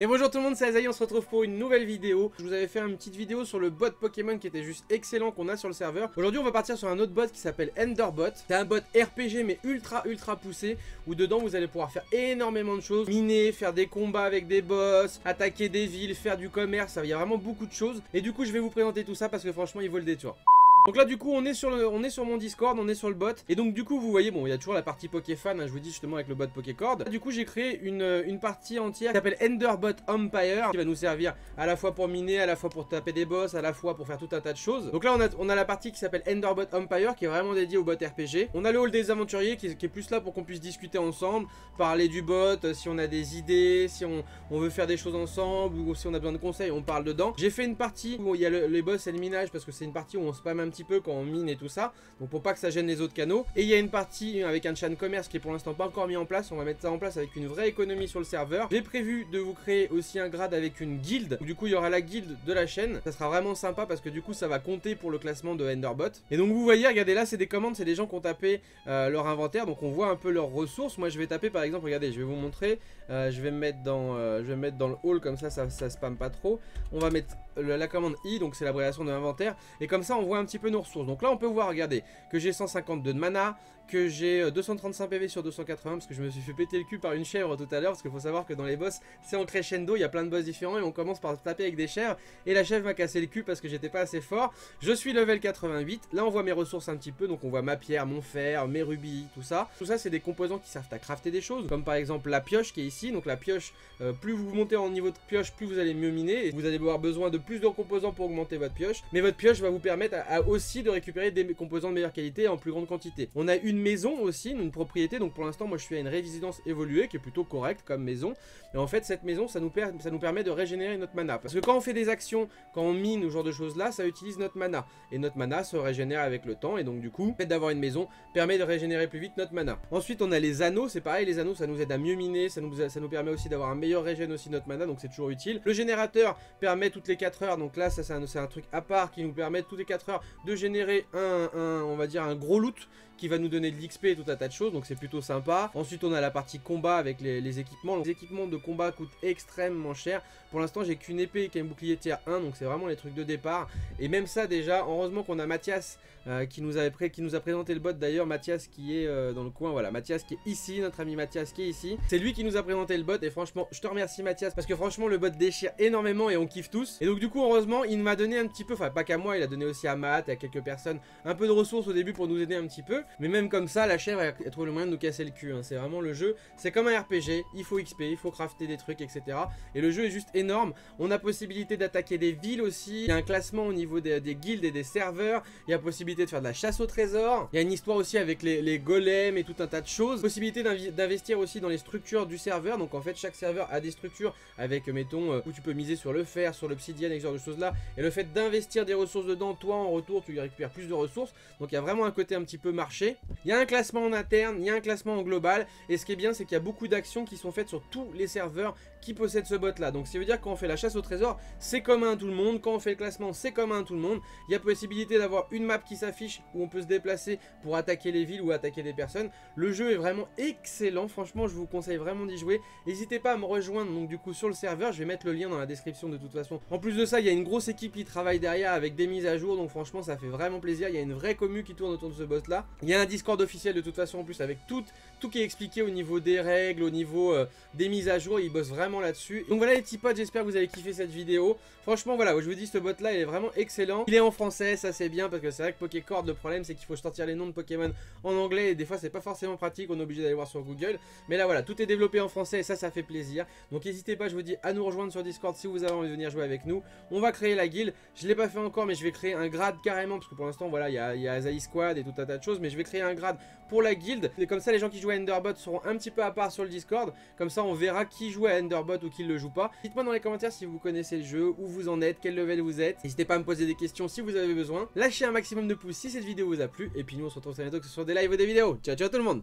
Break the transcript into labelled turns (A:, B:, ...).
A: Et bonjour tout le monde, c'est Azaï, on se retrouve pour une nouvelle vidéo. Je vous avais fait une petite vidéo sur le bot Pokémon qui était juste excellent qu'on a sur le serveur. Aujourd'hui on va partir sur un autre bot qui s'appelle Enderbot. C'est un bot RPG mais ultra poussé, où dedans vous allez pouvoir faire énormément de choses. Miner, faire des combats avec des boss, attaquer des villes, faire du commerce, il y a vraiment beaucoup de choses. Et du coup je vais vous présenter tout ça parce que franchement il vaut le détour. Donc là du coup on est sur mon Discord, on est sur le bot. Et donc du coup vous voyez, bon il y a toujours la partie Pokéfan, hein, je vous dis justement avec le bot Pokécord. Du coup j'ai créé une partie entière qui s'appelle Enderbot Empire, qui va nous servir à la fois pour miner, à la fois pour taper des boss, à la fois pour faire tout un tas de choses. Donc là on a la partie qui s'appelle Enderbot Empire, qui est vraiment dédiée au bot RPG. On a le hall des aventuriers qui est plus là pour qu'on puisse discuter ensemble, parler du bot, si on a des idées, si on veut faire des choses ensemble, ou si on a besoin de conseils, on parle dedans. J'ai fait une partie où il y a les boss et le minage, parce que c'est une partie où on spamme un petit peu quand on mine et tout ça, donc pour pas que ça gêne les autres canaux. Et il y a une partie avec un chan commerce qui est pour l'instant pas encore mis en place, on va mettre ça en place avec une vraie économie sur le serveur. J'ai prévu de vous créer aussi un grade avec une guilde, du coup il y aura la guilde de la chaîne, ça sera vraiment sympa parce que du coup ça va compter pour le classement de Enderbot. Et donc vous voyez, regardez là c'est des commandes, c'est des gens qui ont tapé leur inventaire, donc on voit un peu leurs ressources. Moi je vais taper par exemple, regardez, je vais vous montrer, je vais me mettre dans le hall, comme ça spamme pas trop. On va mettre la commande I, donc c'est l'abréviation de l'inventaire, et comme ça on voit un petit peu nos ressources. Donc là on peut voir, regardez, que j'ai 152 de mana, que j'ai 235 PV sur 280 parce que je me suis fait péter le cul par une chèvre tout à l'heure, parce qu'il faut savoir que dans les boss c'est en crescendo, il y a plein de boss différents et on commence par taper avec des chèvres et la chèvre m'a cassé le cul parce que j'étais pas assez fort. Je suis level 88, là on voit mes ressources un petit peu, donc on voit ma pierre, mon fer, mes rubis, tout ça c'est des composants qui servent à crafter des choses, comme par exemple la pioche qui est ici. Donc la pioche, plus vous montez en niveau de pioche, plus vous allez mieux miner et vous allez avoir besoin de plus de composants pour augmenter votre pioche, mais votre pioche va vous permettre aussi de récupérer des composants de meilleure qualité et en plus grande quantité. On a une maison aussi, une propriété, donc pour l'instant moi je suis à une résidence évoluée qui est plutôt correcte comme maison, et en fait cette maison ça nous permet de régénérer notre mana, parce que quand on fait des actions, quand on mine ou ce genre de choses là, ça utilise notre mana, et notre mana se régénère avec le temps, et donc du coup le fait d'avoir une maison permet de régénérer plus vite notre mana. Ensuite on a les anneaux, c'est pareil, les anneaux ça nous aide à mieux miner, ça nous permet aussi d'avoir un meilleur régène aussi notre mana, donc c'est toujours utile. Le générateur permet toutes les 4 heures, donc là ça c'est un truc à part qui nous permet toutes les 4 heures de générer on va dire un gros loot qui va nous donner de l'XP et tout un tas de choses, donc c'est plutôt sympa. Ensuite on a la partie combat avec les équipements. Les équipements de combat coûtent extrêmement cher. Pour l'instant j'ai qu'une épée et qu'un bouclier tier 1, donc c'est vraiment les trucs de départ. Et même ça déjà, heureusement qu'on a Mathias qui nous a présenté le bot d'ailleurs, Mathias qui est dans le coin, voilà, Mathias qui est ici, notre ami Mathias qui est ici. C'est lui qui nous a présenté le bot et franchement je te remercie Mathias, parce que franchement le bot déchire énormément et on kiffe tous. Et donc du coup heureusement il m'a donné un petit peu, enfin pas qu'à moi, il a donné aussi à Matt et à quelques personnes un peu de ressources au début pour nous aider un petit peu. Mais même comme ça, la chèvre elle trouve le moyen de nous casser le cul, hein. C'est vraiment le jeu, c'est comme un RPG, il faut XP, il faut crafter des trucs, etc. Et le jeu est juste énorme. On a possibilité d'attaquer des villes aussi. Il y a un classement au niveau des guildes et des serveurs. Il y a possibilité de faire de la chasse au trésor. Il y a une histoire aussi avec les golems et tout un tas de choses. Possibilité d'investir aussi dans les structures du serveur. Donc en fait chaque serveur a des structures avec, mettons, où tu peux miser sur le fer, sur l'obsidienne et ce genre de choses là. Et le fait d'investir des ressources dedans, toi en retour tu y récupères plus de ressources. Donc il y a vraiment un côté un petit peu marché. Il y a un classement en interne, il y a un classement en global, et ce qui est bien c'est qu'il y a beaucoup d'actions qui sont faites sur tous les serveurs qui possèdent ce bot là. Donc ça veut dire que quand on fait la chasse au trésor c'est commun à tout le monde, quand on fait le classement c'est commun à tout le monde. Il y a possibilité d'avoir une map qui s'affiche où on peut se déplacer pour attaquer les villes ou attaquer des personnes. Le jeu est vraiment excellent, franchement je vous conseille vraiment d'y jouer. N'hésitez pas à me rejoindre donc du coup sur le serveur, je vais mettre le lien dans la description de toute façon. En plus de ça il y a une grosse équipe qui travaille derrière avec des mises à jour, donc franchement ça fait vraiment plaisir. Il y a une vraie commu qui tourne autour de ce bot là. Il y a un Discord officiel de toute façon en plus avec tout qui est expliqué au niveau des règles, au niveau des mises à jour. Ils bossent vraiment là-dessus. Donc voilà les petits potes, j'espère que vous avez kiffé cette vidéo. Franchement voilà, je vous dis ce bot là il est vraiment excellent. Il est en français, ça c'est bien, parce que c'est vrai que Pokécord, le problème c'est qu'il faut sortir les noms de Pokémon en anglais et des fois c'est pas forcément pratique, on est obligé d'aller voir sur Google. Mais là voilà, tout est développé en français et ça fait plaisir. Donc n'hésitez pas, je vous dis, à nous rejoindre sur Discord si vous avez envie de venir jouer avec nous. On va créer la guilde, je l'ai pas fait encore mais je vais créer un grade carrément, parce que pour l'instant voilà il y a Azaï Squad et tout un tas de choses, mais je vais créer un grade pour la guilde. Et comme ça les gens qui jouent à Enderbot seront un petit peu à part sur le Discord, comme ça on verra qui joue à Enderbot ou qui le joue pas. Dites-moi dans les commentaires si vous connaissez le jeu, où vous en êtes, quel level vous êtes. N'hésitez pas à me poser des questions si vous avez besoin. Lâchez un maximum de pouces si cette vidéo vous a plu, et puis nous on se retrouve très bientôt que ce soit des lives ou des vidéos. Ciao ciao tout le monde.